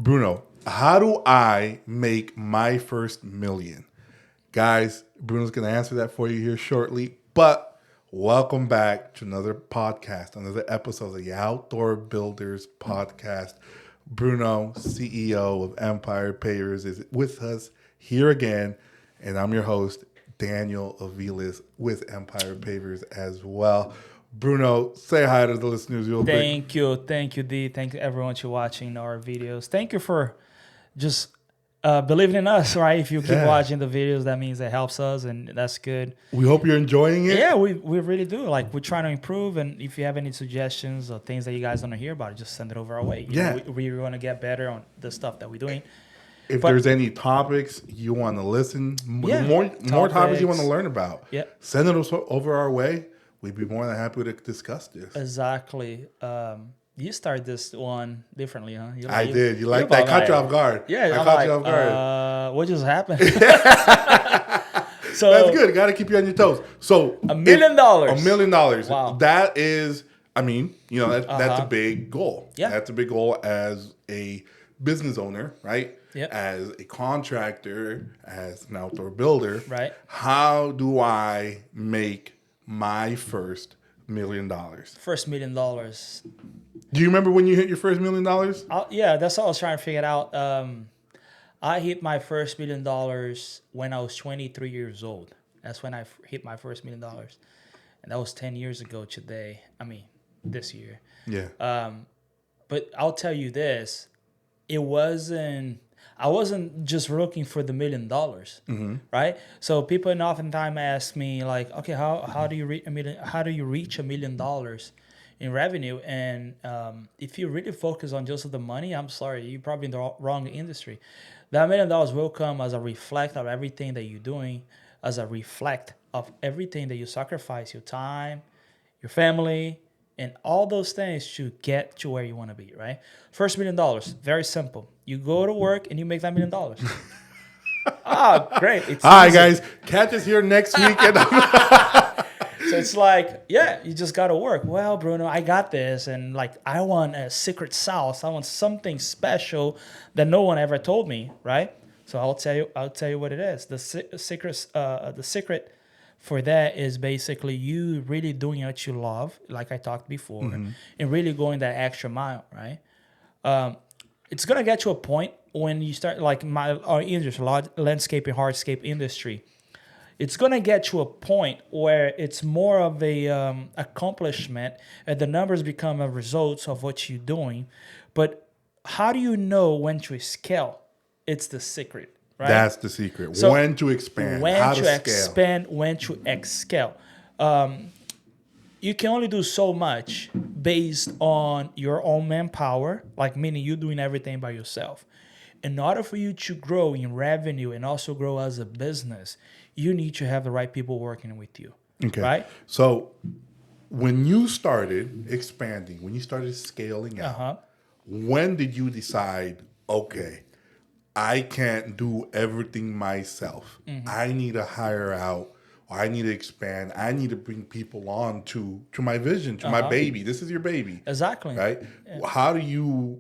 Bruno, how do I make my first million? Guys, Bruno's going to answer that for you here shortly. But welcome back to another podcast, another episode of the Outdoor Builders Podcast. Bruno, CEO of Empire Pavers, is with us here again. And I'm your host, Daniel Aviles, with Empire Pavers as well. Bruno, say hi to the listeners real quick. Thank you, D. Thank you, everyone, to watching our videos. Thank you for just believing in us, right? If you keep watching the videos, that means it helps us, and that's good. We hope you're enjoying it. Yeah, we really do. Like, we're trying to improve, and if you have any suggestions or things that you guys want to hear about, just send it over our way. You know, we want to get better on the stuff that we're doing. If there's any topics you want to listen, more topics you want to learn about, send it over our way. We'd be more than happy to discuss this. Exactly. You started this one differently, huh? I did. You like that? I caught you off guard. Yeah, I caught you off guard. What just happened? So that's good. Got to keep you on your toes. So $1 million. $1 million. Wow. That is, that's a big goal. Yeah. That's a big goal as a business owner, right? Yep. As a contractor, as an outdoor builder. Right. How do I make my first $1 million? First $1 million. Do you remember when you hit your first $1 million? Yeah, that's what I was trying to figure out. I hit my first $1 million when I was 23 years old. That's when I hit my first $1 million. And that was 10 years ago today. This year. Yeah. But I'll tell you this. I wasn't just looking for the $1 million, right? So people oftentimes ask me, like, okay, how do you reach $1 million? How do you reach $1 million in revenue? And if you really focus on just the money, I'm sorry, you're probably in the wrong industry. That $1 million will come as a reflect of everything that you're doing, as a reflect of everything that you sacrifice, your time, your family, and all those things to get to where you want to be, right? First $1 million, very simple. You go to work and you make that $1 million. Great. It's all right, easy. guys. Catch us here next week. So it's like, you just got to work. Well, Bruno, I got this. And like, I want a secret sauce. I want something special that no one ever told me, right? So I'll tell you what it is. The secret for that is basically you really doing what you love, like I talked before, and really going that extra mile, right? It's gonna get to a point when you start, like our industry, landscape and hardscape industry. It's gonna get to a point where it's more of a accomplishment, and the numbers become a result of what you're doing. But how do you know when to scale? It's the secret. Right? That's the secret. So when to expand, how to expand, when to scale. You can only do so much based on your own manpower, like meaning you doing everything by yourself. In order for you to grow in revenue and also grow as a business, you need to have the right people working with you. Okay. Right? So when you started expanding, when you started scaling out, when did you decide, okay, I can't do everything myself. I need to hire out, or I need to expand. I need to bring people on to my vision, to my baby. This is your baby. Exactly. Right? Yeah.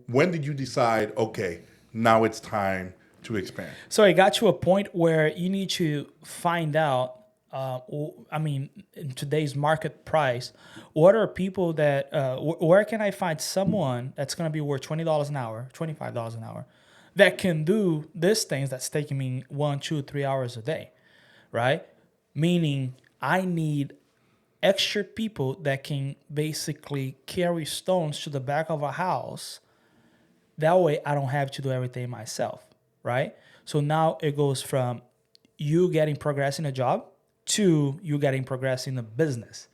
When did you decide, okay, now it's time to expand? So it got to a point where you need to find out, in today's market price, what are people that, where can I find someone that's going to be worth $20 an hour, $25 an hour, that can do these things that's taking me 1, 2, 3 hours a day, right? Meaning I need extra people that can basically carry stones to the back of a house. That way I don't have to do everything myself, right? So now it goes from you getting progress in a job to you getting progress in the business,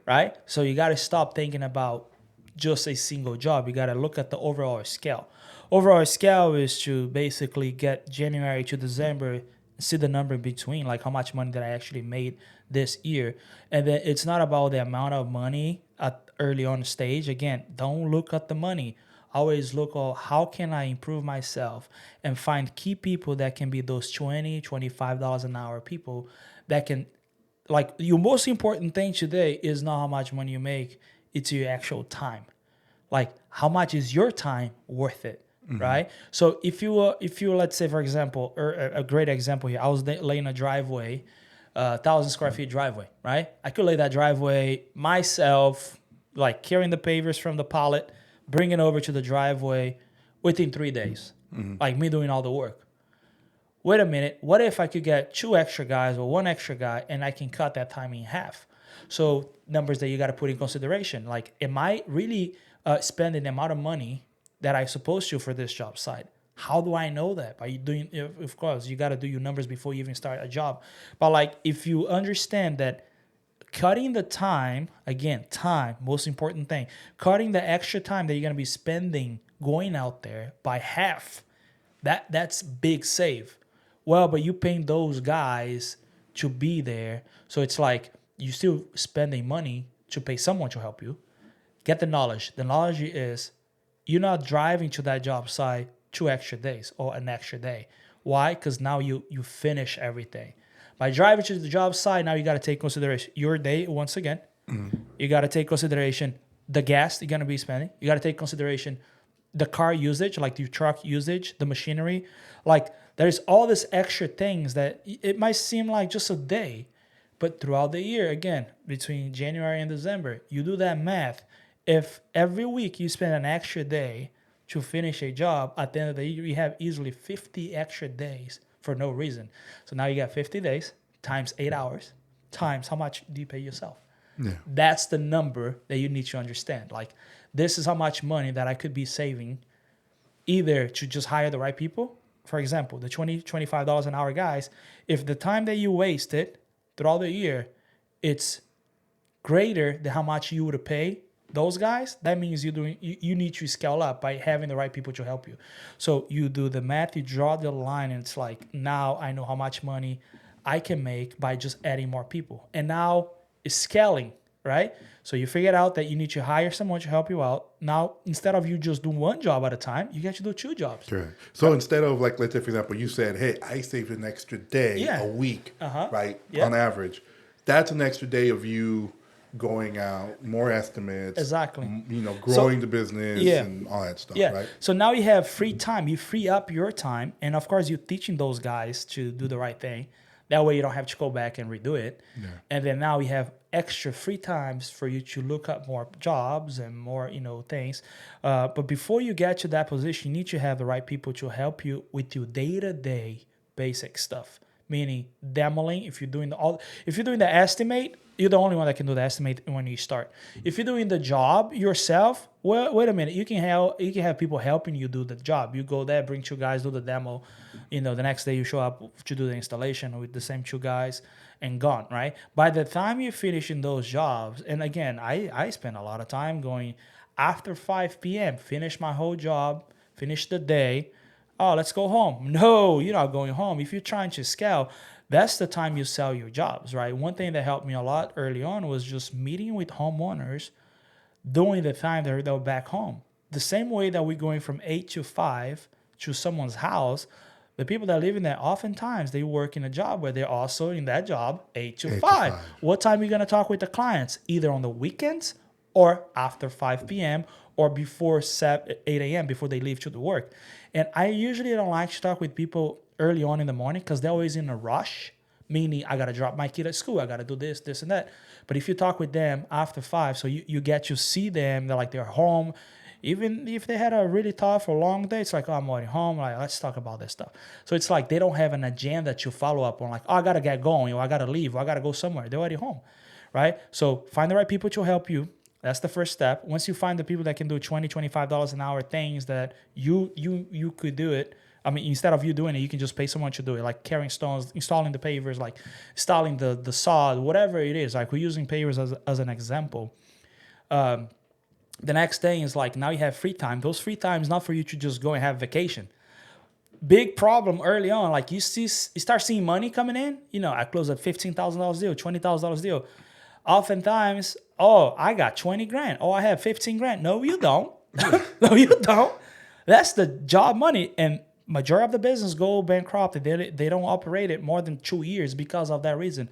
right? So you got to stop thinking about just a single job. You got to look at the overall scale. Overall scale is to basically get January to December, see the number in between, like how much money that I actually made this year. And then it's not about the amount of money at early on stage. Again, don't look at the money. Always look at how can I improve myself and find key people that can be those $20, $25 an hour people that can, like, your most important thing today is not how much money you make, it's your actual time. Like, how much is your time worth it? right? So if you let's say for example, or a great example here, I was laying a driveway, 1,000 square feet driveway, right? I could lay that driveway myself, like carrying the pavers from the pallet, bring it over to the driveway within 3 days, like me doing all the work. Wait a minute, what if I could get 2 extra guys or 1 extra guy and I can cut that time in half? So numbers that you got to put in consideration. Like, am I really spending the amount of money that I supposed to for this job site? How do I know that? By doing, of course, you got to do your numbers before you even start a job. But like, if you understand that cutting the time, again, time, most important thing, cutting the extra time that you're going to be spending going out there by half, that's big save. Well, but you paying those guys to be there. So it's like you still spending money to pay someone to help you. Get the knowledge. The knowledge is you're not driving to that job site 2 extra days or an extra day. Why? Because now you finish everything. By driving to the job site, now you got to take consideration your day once again. You got to take consideration the gas you're going to be spending. You got to take consideration the car usage, like the truck usage, the machinery. Like there's all this extra things that it might seem like just a day, but throughout the year, again, between January and December, you do that math. If every week you spend an extra day to finish a job, at the end of the year, you have easily 50 extra days for no reason. So now you got 50 days times 8 hours times how much do you pay yourself? Yeah. That's the number that you need to understand. Like, this is how much money that I could be saving either to just hire the right people. For example, the $20, $25 an hour guys, if the time that you wasted throughout the year, it's greater than how much you would pay those guys, that means you need to scale up by having the right people to help you. So you do the math, you draw the line, and it's like, now I know how much money I can make by just adding more people. And now it's scaling, right? So you figured out that you need to hire someone to help you out. Now, instead of you just doing one job at a time, you get to do 2 jobs. Correct. So instead of, like, let's say, for example, you said, hey, I saved an extra day a week, right, on average. That's an extra day of you going out, more estimates. Exactly. Growing the business and all that stuff, right? So now you have free time. You free up your time. And, of course, you're teaching those guys to do the right thing. That way you don't have to go back and redo it. Yeah. And then now you have extra free times for you to look up more jobs and more, things. But before you get to that position, you need to have the right people to help you with your day-to-day basic stuff. Meaning demoing, if you're doing the estimate, you're the only one that can do the estimate when you start. If you're doing the job yourself, well, wait a minute, you can have people helping you do the job. You go there, bring 2 guys, do the demo. The next day you show up to do the installation with the same 2 guys and gone, right? By the time you're finishing those jobs, and again, I spend a lot of time going after 5 p.m., finish my whole job, finish the day. Oh, let's go home. No, you're not going home. If you're trying to scale, that's the time you sell your jobs, right? One thing that helped me a lot early on was just meeting with homeowners during the time they're back home. The same way that we're going from 8 to 5 to someone's house, the people that live in there, oftentimes they work in a job where they're also in that job 8 to 5. What time are you going to talk with the clients? Either on the weekends or after 5 p.m. or before 8 a.m. before they leave to the work. And I usually don't like to talk with people early on in the morning because they're always in a rush, meaning I got to drop my kid at school. I got to do this, this, and that. But if you talk with them after 5, so you get to see them, they're home. Even if they had a really tough or long day, it's like, oh, I'm already home. Like, let's talk about this stuff. So it's like they don't have an agenda to follow up on, like, oh, I got to get going, or I got to leave, or I got to go somewhere. They're already home, right? So find the right people to help you. That's the first step. Once you find the people that can do $20, $25 an hour things that you could do it, I mean, instead of you doing it, you can just pay someone to do it, like carrying stones, installing the pavers, like installing the sod, whatever it is. Like, we're using pavers as an example. The next thing is, like, now you have free time. Those free time is not for you to just go and have vacation. Big problem early on, like you start seeing money coming in. I close a $15,000 deal, $20,000 deal. Oftentimes, oh, I got 20 grand. Oh, I have 15 grand. No, you don't. No, you don't. That's the job money. And majority of the business go bankrupt. They don't operate it more than 2 years because of that reason.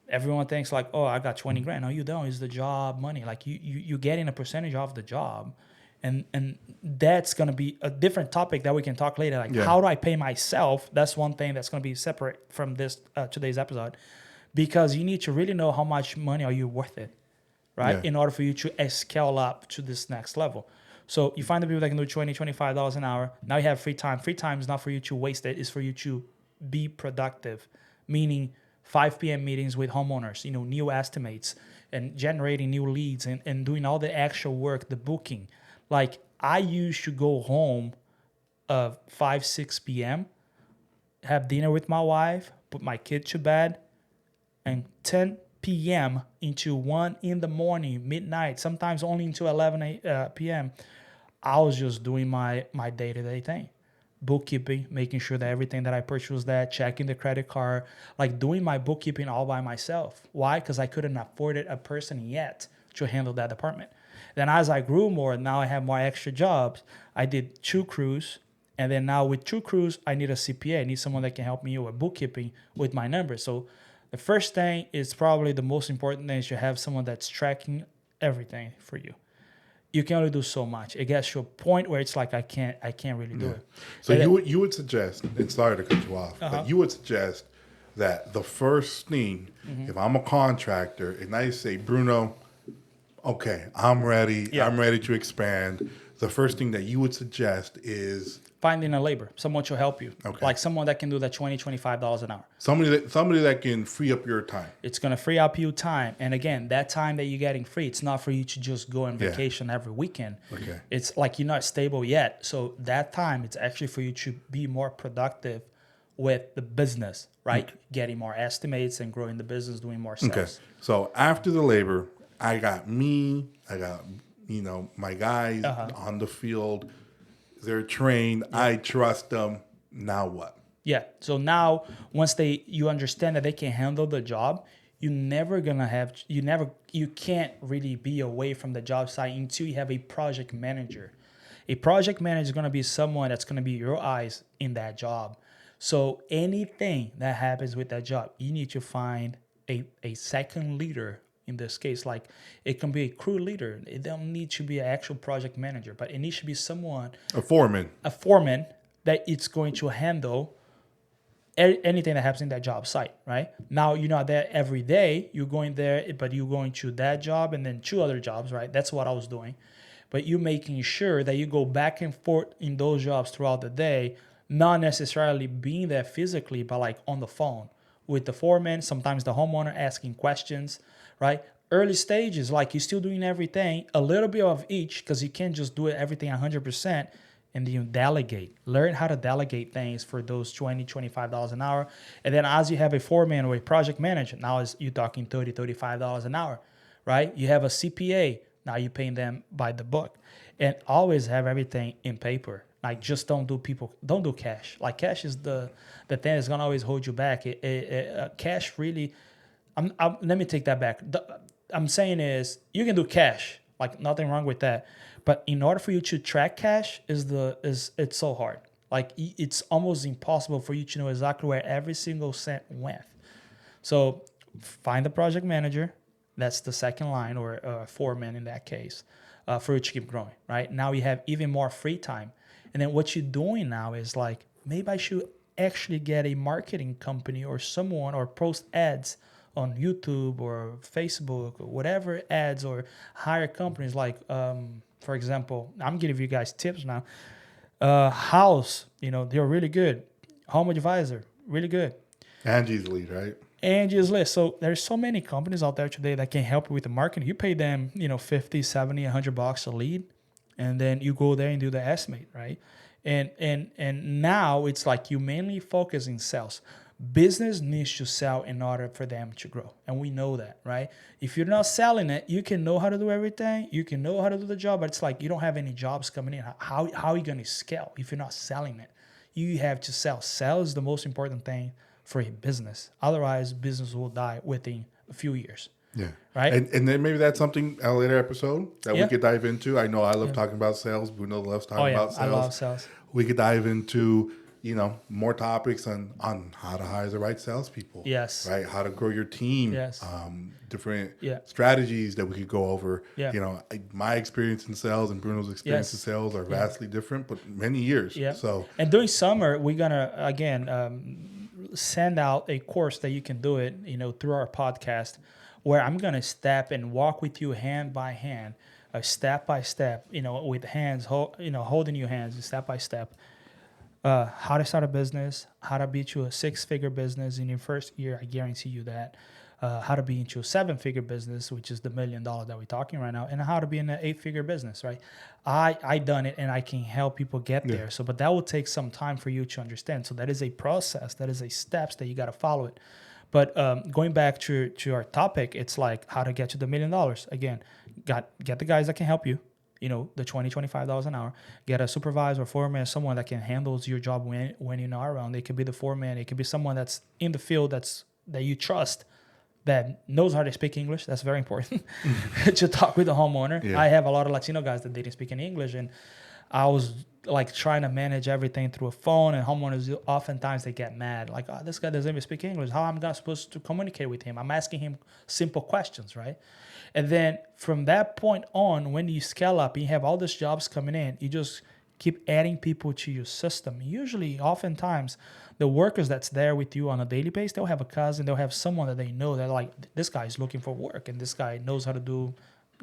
Everyone thinks like, oh, I got 20 grand. No, you don't. It's the job money. Like you're getting a percentage of the job. And that's going to be a different topic that we can talk later. Like, Yeah. how do I pay myself? That's one thing that's going to be separate from this today's episode, because you need to really know how much money are you worth it, right? Yeah. In order for you to scale up to this next level. So you find the people that can do $20, $25 an hour. Now you have free time. Free time is not for you to waste it. It's for you to be productive, meaning 5 p.m. meetings with homeowners, new estimates and generating new leads and doing all the actual work, the booking. Like, I used to go home 5, 6 p.m., have dinner with my wife, put my kid to bed, and 10 p.m. into 1 in the morning, midnight, sometimes only into 11 p.m., I was just doing my day-to-day thing. Bookkeeping, making sure that everything that I purchased was there, checking the credit card, like doing my bookkeeping all by myself. Why? Because I couldn't afford a person yet to handle that department. Then as I grew more, now I have more extra jobs. I did 2 crews. And then now with 2 crews, I need a CPA. I need someone that can help me with bookkeeping with my numbers. So the first thing is probably the most important thing is to have someone that's tracking everything for you. You can only do so much. It gets to a point where it's like I can't really do it. So you would suggest, and sorry to cut you off, but you would suggest that the first thing, if I'm a contractor and I say, Bruno, okay, I'm ready. Yeah. I'm ready to expand. The first thing that you would suggest is finding a labor, someone to help you. Okay. Like someone that can do that $20, $25 an hour. somebody that can free up your time. It's going to free up your time. And again, that time that you're getting free, it's not for you to just go on vacation every weekend. Okay. It's like you're not stable yet. So that time, it's actually for you to be more productive with the business, right? Okay. Getting more estimates and growing the business, doing more sales. Okay. So after the labor, I got my guys on the field. They're trained. Yeah. I trust them. Now what? Yeah. So now, once you understand that they can handle the job, you can't really be away from the job site until you have a project manager. A project manager is going to be someone that's going to be your eyes in that job. So anything that happens with that job, you need to find a second leader. In this case, like it can be a crew leader. It don't need to be an actual project manager, but it needs to be someone, a foreman that it's going to handle anything that happens in that job site, right? Now, you're not there every day. You're going there, but you're going to that job and then 2 other jobs, right? That's what I was doing. But you're making sure that you go back and forth in those jobs throughout the day, not necessarily being there physically, but like on the phone with the foreman, sometimes the homeowner asking questions, right? Early stages, like you're still doing everything, a little bit of each, because you can't just do everything 100%, and then you delegate. Learn how to delegate things for those $20, $25 an hour. And then as you have a foreman or a project manager, now you're talking $30, $35 an hour, right? You have a CPA, now you're paying them by the book. And always have everything in paper. Like, just don't do cash. Like, cash is the thing that's going to always hold you back. Cash really... let me take that back. I'm saying is you can do cash, like nothing wrong with that. But in order for you to track cash, it's so hard. Like it's almost impossible for you to know exactly where every single cent went. So find the project manager. That's the second line, or foreman in that case, for you to keep growing. Right now you have even more free time, and then what you're doing now is like, maybe I should actually get a marketing company or someone, or post ads on YouTube or Facebook or whatever ads, or hire companies like, for example, I'm giving you guys tips now. House, they're really good. Home Advisor, really good. Angie's Lead, right? Angie's List. So there's so many companies out there today that can help you with the marketing. You pay them, 50, 70, $100 a lead, and then you go there and do the estimate, right? And now it's like you mainly focus in sales. Business needs to sell in order for them to grow. And we know that, right? If you're not selling it, you can know how to do everything. You can know how to do the job, but it's like you don't have any jobs coming in. How are you going to scale if you're not selling it? You have to sell. Sell is the most important thing for a business. Otherwise, business will die within a few years. Yeah. Right. And then maybe that's something a later episode that we could dive into. I know I love talking about sales. Bruno loves talking about sales. I love sales. We could dive into more topics on how to hire the right salespeople. Yes. Right. How to grow your team. Yes. Different Yeah. strategies that we could go over. Yeah. My experience in sales and Bruno's experience in Yes. sales are vastly different, but many years. Yeah. So, and during summer, we're gonna again send out a course that you can do it, through our podcast, where I'm gonna step and walk with you hand by hand, step by step, with hands, holding your hands, step by step. How to start a business, how to beat you a 6-figure business in your first year. I guarantee you that. How to be into a 7-figure business, which is the $1 million that we're talking right now, and how to be in an 8-figure business, right? I done it, and I can help people get there. So, but that will take some time for you to understand. So that is a process. That is a steps that you got to follow it. But going back to our topic, it's like how to get to the $1 million. Again, get the guys that can help you. The $20, $25 an hour. Get a supervisor, foreman, someone that can handle your job when you're not around. It could be the foreman. It could be someone that's in the field that you trust, that knows how to speak English. That's very important to talk with the homeowner. Yeah. I have a lot of Latino guys that didn't speak any English, and I was like trying to manage everything through a phone, and homeowners oftentimes they get mad. Like, oh, this guy doesn't even speak English. How am I supposed to communicate with him? I'm asking him simple questions, right? And then from that point on, when you scale up, you have all these jobs coming in, you just keep adding people to your system. Usually, oftentimes, the workers that's there with you on a daily basis, they'll have a cousin, they'll have someone that they know that like, this guy is looking for work, and this guy knows how to do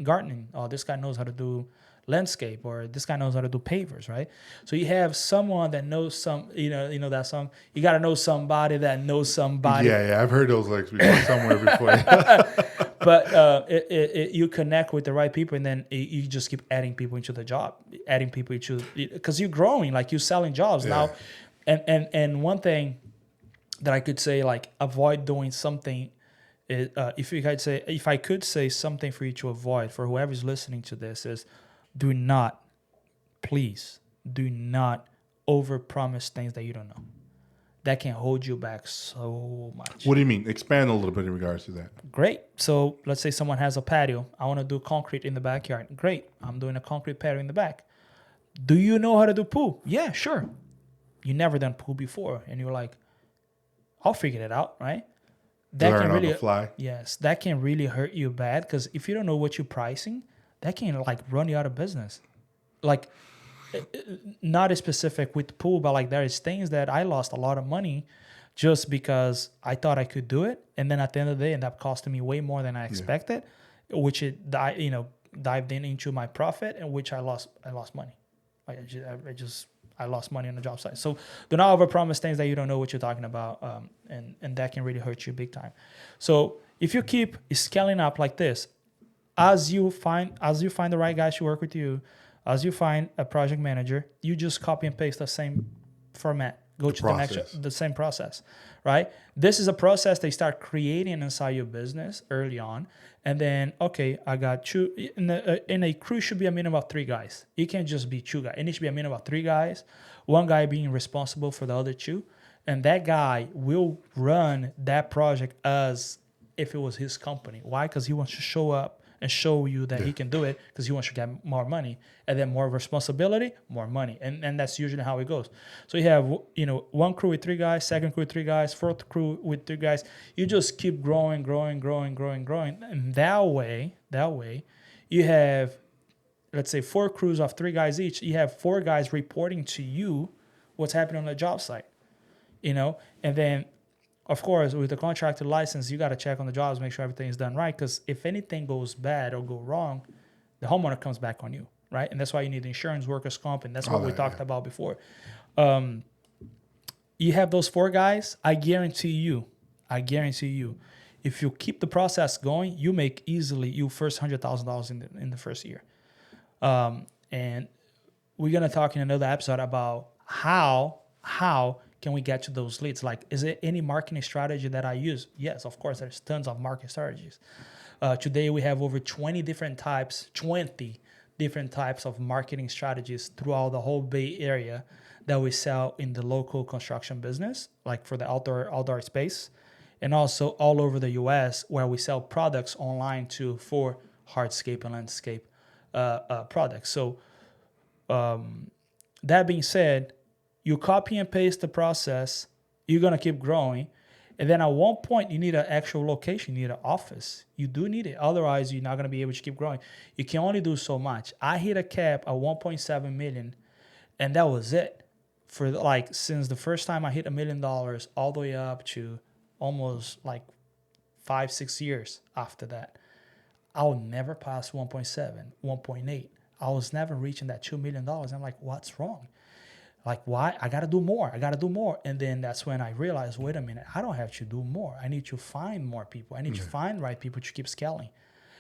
gardening, or this guy knows how to do landscape, or this guy knows how to do pavers, right? So you have someone that knows that song, you got to know somebody that knows somebody. Yeah, I've heard those lyrics before, somewhere before. But you connect with the right people, and then you just keep adding people into the job, because you're growing, like you're selling jobs now. And one thing that I could say, like, avoid doing something is, if I could say something for you to avoid, for whoever's listening to this, is please do not overpromise things that you don't know. That can hold you back so much. What do you mean? Expand a little bit in regards to that. Great. So let's say someone has a patio. I want to do concrete in the backyard. Great. I'm doing a concrete patio in the back. Do you know how to do pool? Yeah, sure. You never done pool before, and you're like, I'll figure it out, right? That Learn can really on the fly. Yes, that can really hurt you bad, because if you don't know what you're pricing, that can like run you out of business. Like, not as specific with pool, but like there is things that I lost a lot of money just because I thought I could do it, and then at the end of the day, it ended up costing me way more than I expected, which it dived into my profit, and which I lost money. I lost money on the job site. So do not overpromise things that you don't know what you're talking about, and that can really hurt you big time. So if you keep scaling up like this, as you find the right guys to work with you, as you find a project manager, you just copy and paste the same format. Go to the same process, right? This is a process they start creating inside your business early on. And then, okay, I got two. In a crew should be a minimum of 3 guys. It can't just be 2 guys. It needs to be a minimum of 3 guys. 1 guy being responsible for the other 2. And that guy will run that project as if it was his company. Why? Because he wants to show up and show you that he can do it, because he wants to get more money, and then more responsibility, more money, and that's usually how it goes. So you have 1 crew with 3 guys, 2nd crew with 3 guys, 4th crew with 3 guys. You just keep growing, and that way you have, let's say, 4 crews of 3 guys each. You have 4 guys reporting to you what's happening on the job site, and then, of course, with the contractor license, you got to check on the jobs, make sure everything is done right. Because if anything goes bad or go wrong, the homeowner comes back on you, right? And that's why you need insurance, workers' comp, and that's what we talked about before. You have those 4 guys. I guarantee you, if you keep the process going, you make easily your first $100,000 in the first year. And we're gonna talk in another episode about how can we get to those leads? Like, is there any marketing strategy that I use? Yes, of course, there's tons of marketing strategies. Today, we have over 20 different types of marketing strategies throughout the whole Bay Area that we sell in the local construction business, like for the outdoor space, and also all over the U.S. where we sell products online for hardscape and landscape products. So that being said, You copy and paste the process. You're gonna keep growing, and then at one point you need an actual location. You need an office. You do need it. Otherwise, you're not gonna be able to keep growing. You can only do so much. I hit a cap at 1.7 million, and that was it. For like since the first time I hit $1 million, all the way up to almost like 5-6 years after that, I'll never pass 1.7, 1.8. I was never reaching that $2 million. I'm like, what's wrong? Like, why? I got to do more. I got to do more. And then that's when I realized, wait a minute, I don't have to do more. I need to find more people. I need to find the right people to keep scaling.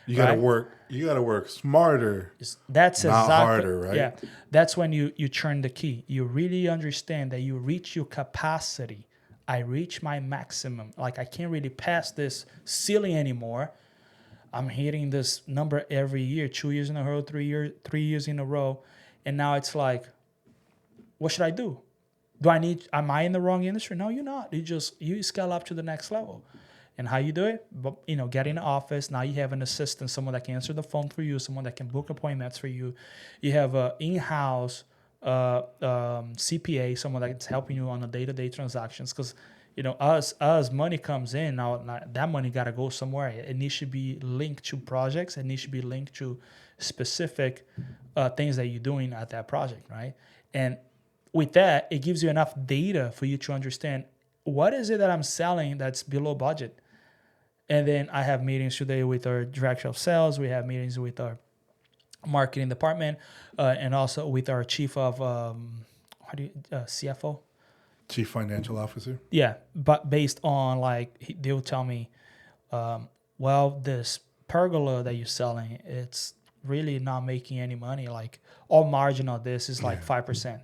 You got to work. You got to work smarter. That's not exactly, harder, right? Yeah. That's when you turn the key. You really understand that you reach your capacity. I reach my maximum. Like, I can't really pass this ceiling anymore. I'm hitting this number every year, 2 years in a row, 3 years in a row. And now it's like, what should I do? Am I in the wrong industry? No, you're not. You scale up to the next level. And how you do it? But, get in the office. Now you have an assistant, someone that can answer the phone for you, someone that can book appointments for you. You have an in-house CPA, someone that's helping you on the day-to-day transactions. Because, as money comes in, now that money got to go somewhere. It needs to be linked to projects. It needs to be linked to specific things that you're doing at that project, right? And with that, it gives you enough data for you to understand what is it that I'm selling that's below budget. And then I have meetings today with our director of sales. We have meetings with our marketing department, and also with our chief of CFO, Chief Financial Officer. Yeah, but based on they'll tell me, this pergola that you're selling, it's really not making any money. Like, all margin on this is like 5%.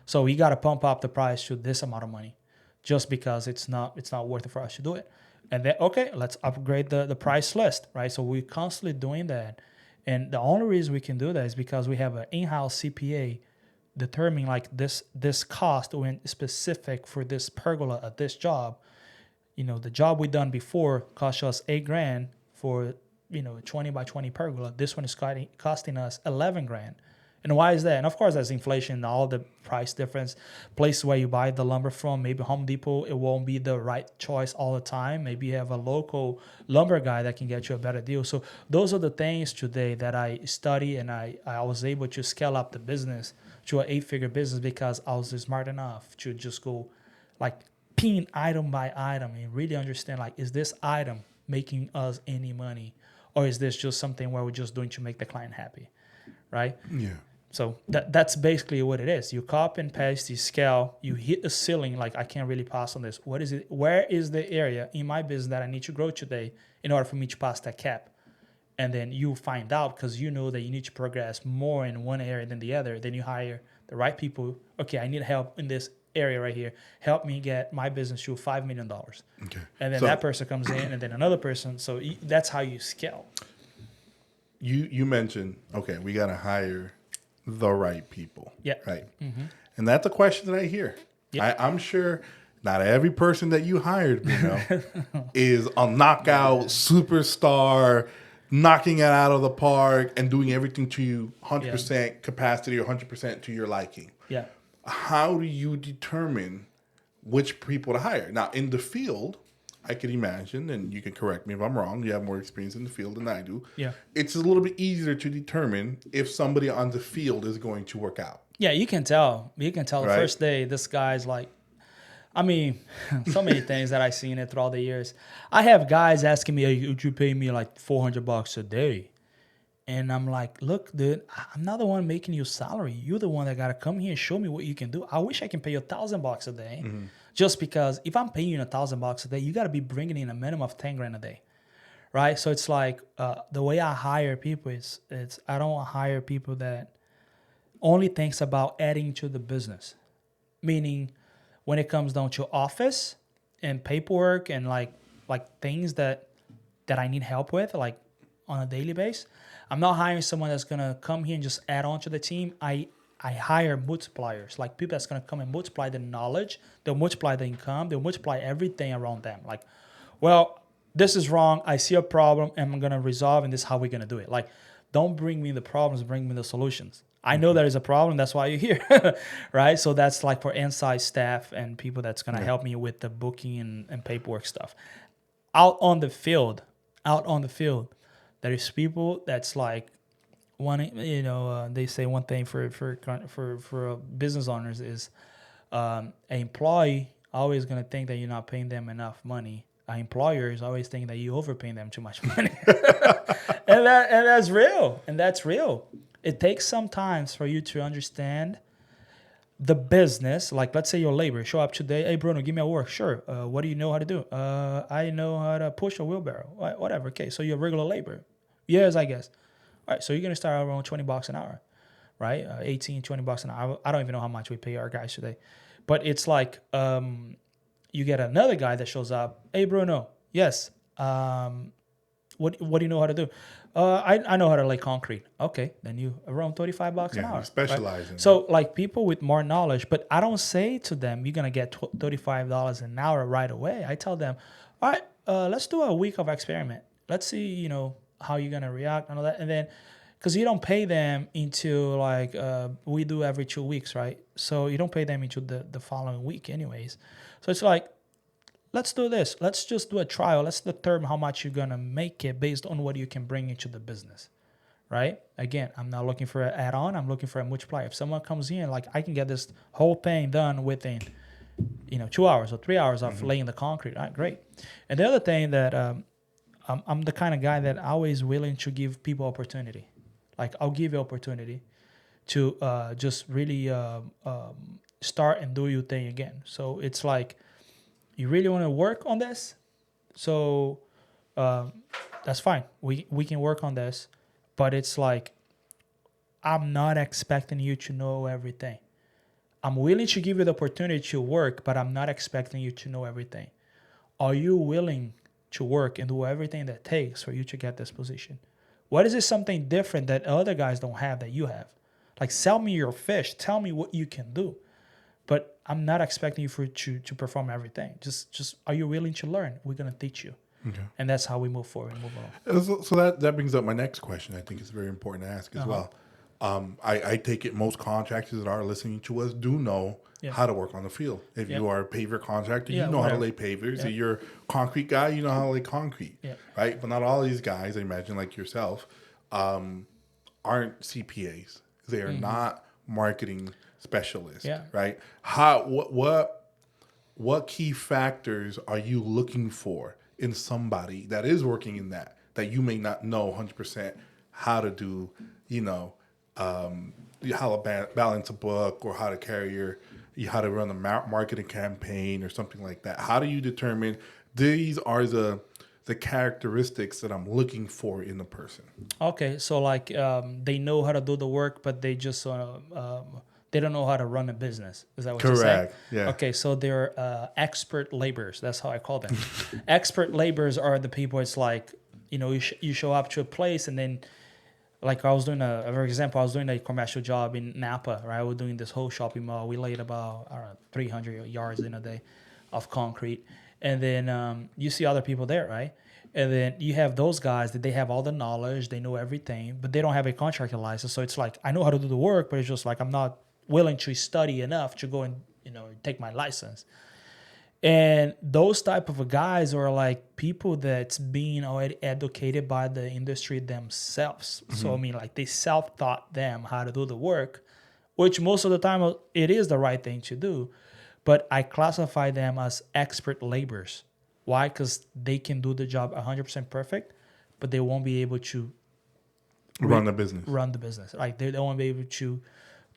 So we got to pump up the price to this amount of money, just because it's not worth it for us to do it. And then, okay, let's upgrade the price list, right? So we're constantly doing that. And the only reason we can do that is because we have an in-house CPA determining this cost when specific for this pergola at this job. The job we done before cost us $8,000 for, 20 by 20 pergola. This one is costing us $11,000. And why is that? And of course, there's inflation, all the price difference. Places where you buy the lumber from, maybe Home Depot, it won't be the right choice all the time. Maybe you have a local lumber guy that can get you a better deal. So those are the things today that I study, and I was able to scale up the business to an 8-figure business because I was smart enough to just go pin item by item and really understand, is this item making us any money, or is this just something where we're just doing to make the client happy, right? Yeah. So that's basically what it is. You copy and paste, you scale, you hit a ceiling, I can't really pass on this. What is it? Where is the area in my business that I need to grow today in order for me to pass that cap? And then you find out, because you know that you need to progress more in one area than the other. Then you hire the right people. Okay, I need help in this area right here. Help me get my business to $5 million. Okay. And then that person comes in, and then another person. So that's how you scale. You mentioned, okay, we got to hire the right people. Yeah. Right. Mm-hmm. And that's a question that I hear. Yep. I'm sure not every person that you hired, is a knockout superstar, knocking it out of the park and doing everything to you 100% capacity or 100% to your liking. Yeah. How do you determine which people to hire? Now, in the field, I can imagine, and you can correct me if I'm wrong, you have more experience in the field than I do. Yeah. It's a little bit easier to determine if somebody on the field is going to work out. Yeah, you can tell. You can tell the first day this guy's so many things that I've seen it throughout the years. I have guys asking me, hey, would you pay me $400 a day? And I'm like, look, dude, I'm not the one making you salary. You're the one that got to come here and show me what you can do. I wish I can pay you $1,000 a day. Mm-hmm. Just because if I'm paying you $1,000 a day, you got to be bringing in a minimum of $10,000 a day, right? So it's the way I hire people is I don't hire people that only thinks about adding to the business. Meaning, when it comes down to office and paperwork and things that I need help with, on a daily basis, I'm not hiring someone that's gonna come here and just add on to the team. I hire multipliers, people that's going to come and multiply the knowledge. They'll multiply the income. They'll multiply everything around them. This is wrong. I see a problem and I'm going to resolve, and this is how we're going to do it. Don't bring me the problems, bring me the solutions. I know there is a problem. That's why you're here, right? So that's like for inside staff and people that's gonna help me with the booking and paperwork stuff. Out on the field, out on the field, there is people that's like one. They say one thing for business owners is an employee always gonna think that you're not paying them enough money. An employer is always thinking that you overpaying them too much money, and that's real, and that's real. It takes some time for you to understand the business. Like, let's say your labor show up today. Hey, Bruno, give me a work. Sure. What do you know how to do? I know how to push a wheelbarrow. Whatever. Okay. So you're regular labor. Yes, I guess. All right. So you're going to start around $20 an hour, right? 18, $20 an hour. I don't even know how much we pay our guys today, but it's like, you get another guy that shows up. Hey, Bruno. Yes. What do you know how to do? I know how to lay concrete. Okay, then you around $35 an hour. You specialize in right? So like people with more knowledge, but I don't say to them you're gonna get $35 an hour right away. I tell them, all right, let's do a week of experiment. Let's see, how you're gonna react and all that, and then because you don't pay them into like we do every 2 weeks, right? So you don't pay them into the following week, anyways. So it's like, let's do this. Let's just do a trial. Let's determine how much you're going to make it based on what you can bring into the business, right? Again, I'm not looking for an add-on. I'm looking for a multiplier. If someone comes in, like I can get this whole thing done within, 2 hours or 3 hours of laying the concrete. All right, great. And the other thing that I'm the kind of guy that always willing to give people opportunity. Like I'll give you opportunity to just really start and do your thing again. So it's like, you really want to work on this? So that's fine. We can work on this. But it's like, I'm not expecting you to know everything. I'm willing to give you the opportunity to work, but I'm not expecting you to know everything. Are you willing to work and do everything that takes for you to get this position? What is it something different that other guys don't have that you have? Like, sell me your fish. Tell me what you can do. But I'm not expecting you to perform everything. Just are you willing to learn? We're gonna teach you, and that's how we move forward and move on. So that brings up my next question. I think it's very important to ask as well. I take it most contractors that are listening to us do know how to work on the field. If you are a paver contractor, you know how to lay pavers. If you're a concrete guy, you know how to lay concrete, right? But not all these guys, I imagine, like yourself, aren't CPAs. They are not marketing specialist, right? What key factors are you looking for in somebody that is working in that you may not know 100% how to do, how to balance a book or how to carry how to run a marketing campaign or something like that? How do you determine these are the characteristics that I'm looking for in the person? Okay, so like they know how to do the work, but they just they don't know how to run a business. Is that what you're saying? Correct. Yeah. Okay, so they're expert laborers. That's how I call them. Expert laborers are the people. It's like you show up to a place and then, like I was doing for example, I was doing a commercial job in Napa. Right, we were doing this whole shopping mall. We laid about 300 yards in a day of concrete, and then you see other people there, right? And then you have those guys that they have all the knowledge, they know everything, but they don't have a contractor license. So it's like, I know how to do the work, but it's just like I'm not willing to study enough to go and take my license. And those type of guys are like people that's being already educated by the industry themselves. So I mean, like they self-taught them how to do the work, which most of the time it is the right thing to do. But I classify them as expert laborers. Why? Because they can do the job 100% perfect, but they won't be able to run the business. Like they won't be able to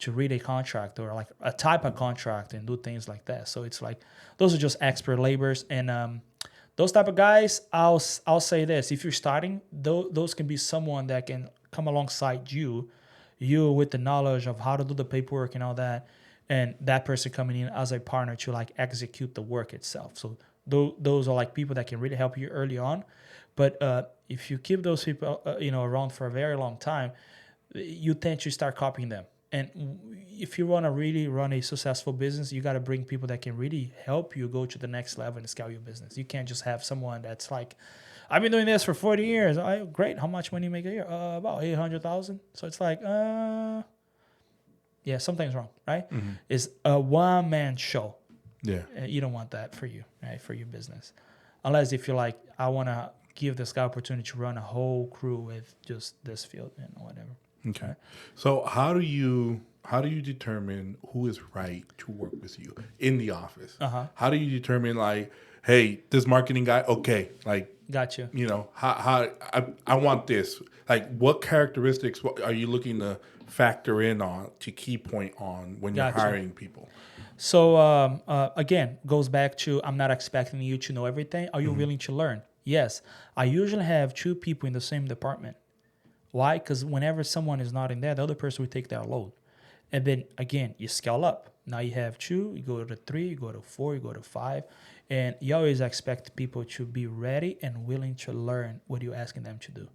read a contract or like a type of contract and do things like that. So it's like those are just expert laborers, and those type of guys. I'll say this: if you're starting, those can be someone that can come alongside you with the knowledge of how to do the paperwork and all that, and that person coming in as a partner to like execute the work itself. So those are like people that can really help you early on. But if you keep those people around for a very long time, you tend to start copying them. And if you want to really run a successful business, you got to bring people that can really help you go to the next level and scale your business. You can't just have someone that's like, I've been doing this for 40 years. Great. How much money you make a year? About 800,000. So it's like, yeah, something's wrong, right? It's a one-man show. Yeah. You don't want that for you, right? For your business. Unless if you're like, I want to give this guy opportunity to run a whole crew with just this field and whatever. Okay. Right? So how do you determine who is right to work with you in the office? How do you determine like, hey, this marketing guy, okay, like, Got you. you know, how I want this. Like, what characteristics are you looking to factor in on to key point on when you're Gotcha. hiring people? So again, goes back to I'm not expecting you to know everything. Are you willing to learn? Yes. I usually have 2 people in the same department. Why? Because whenever someone is not in there, the other person will take their load. And then again, you scale up. Now you have 2, you go to 3, you go to 4, you go to 5. And you always expect people to be ready and willing to learn what you're asking them to do.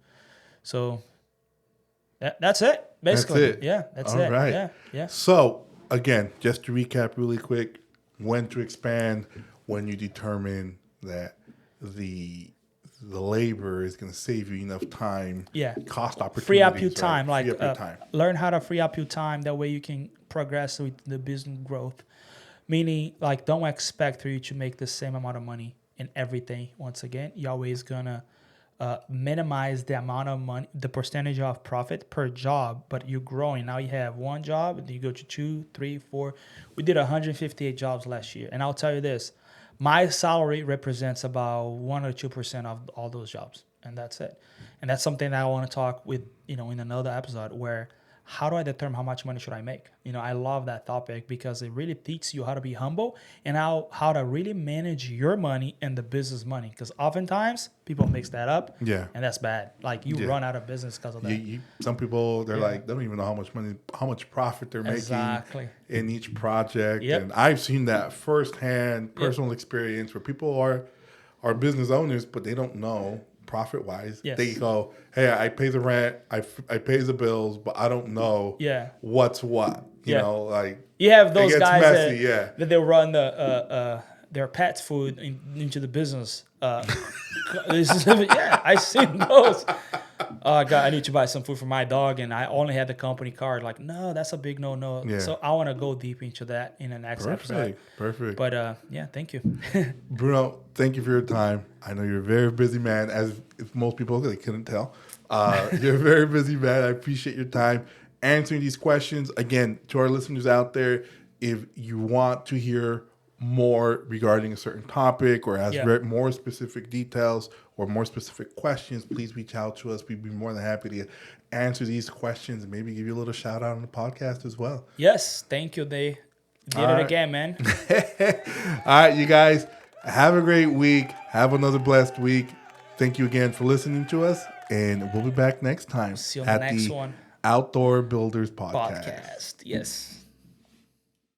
So that's it, basically. That's it. Yeah, that's All it. right. Yeah, yeah. So again, just to recap really quick, when to expand, when you determine that the labor is going to save you enough time, Yeah. cost opportunities, Free up your right? time. Free Like up your time. learn how to free up your time. That way you can progress with the business growth. Meaning, like, don't expect for you to make the same amount of money in everything. Once again, you're always gonna minimize the amount of money, the percentage of profit per job. But you're growing. Now you have 1 job, and you go to 2, 3, 4. We did 158 jobs last year, and I'll tell you this: my salary represents about 1 or 2% of all those jobs, and that's it. And that's something that I want to talk with, in another episode, where how do I determine how much money should I make? I love that topic because it really teaches you how to be humble and how to really manage your money and the business money. Because oftentimes people mix that up, Yeah. and that's bad. Like you run out of business because of that. Some people, they're like, they don't even know how much profit they're Exactly. making in each project. Yep. And I've seen that firsthand, personal experience where people are business owners, but they don't know profit wise. Yes. They go, hey, I pay the rent, I pay the bills, but I don't know what's what. You know, like you have those it gets guys messy, that they'll run their pets food into the business. I've seen those. God, I need to buy some food for my dog, and I only had the company card. Like, no, that's a big no. Yeah. So I want to go deep into that in the next episode. Perfect. But thank you. Bruno, thank you for your time. I know you're a very busy man, as if most people they couldn't tell. You're a very busy man. I appreciate your time answering these questions. Again, to our listeners out there, if you want to hear more regarding a certain topic or has more specific details or more specific questions, please reach out to us. We'd be more than happy to answer these questions and maybe give you a little shout out on the podcast as well. Yes, thank you. They did it again, man. All right, you guys, have a great week. Have another blessed week. Thank you again for listening to us, and we'll be back next time See you on the next one. Outdoor Builders Podcast. Yes.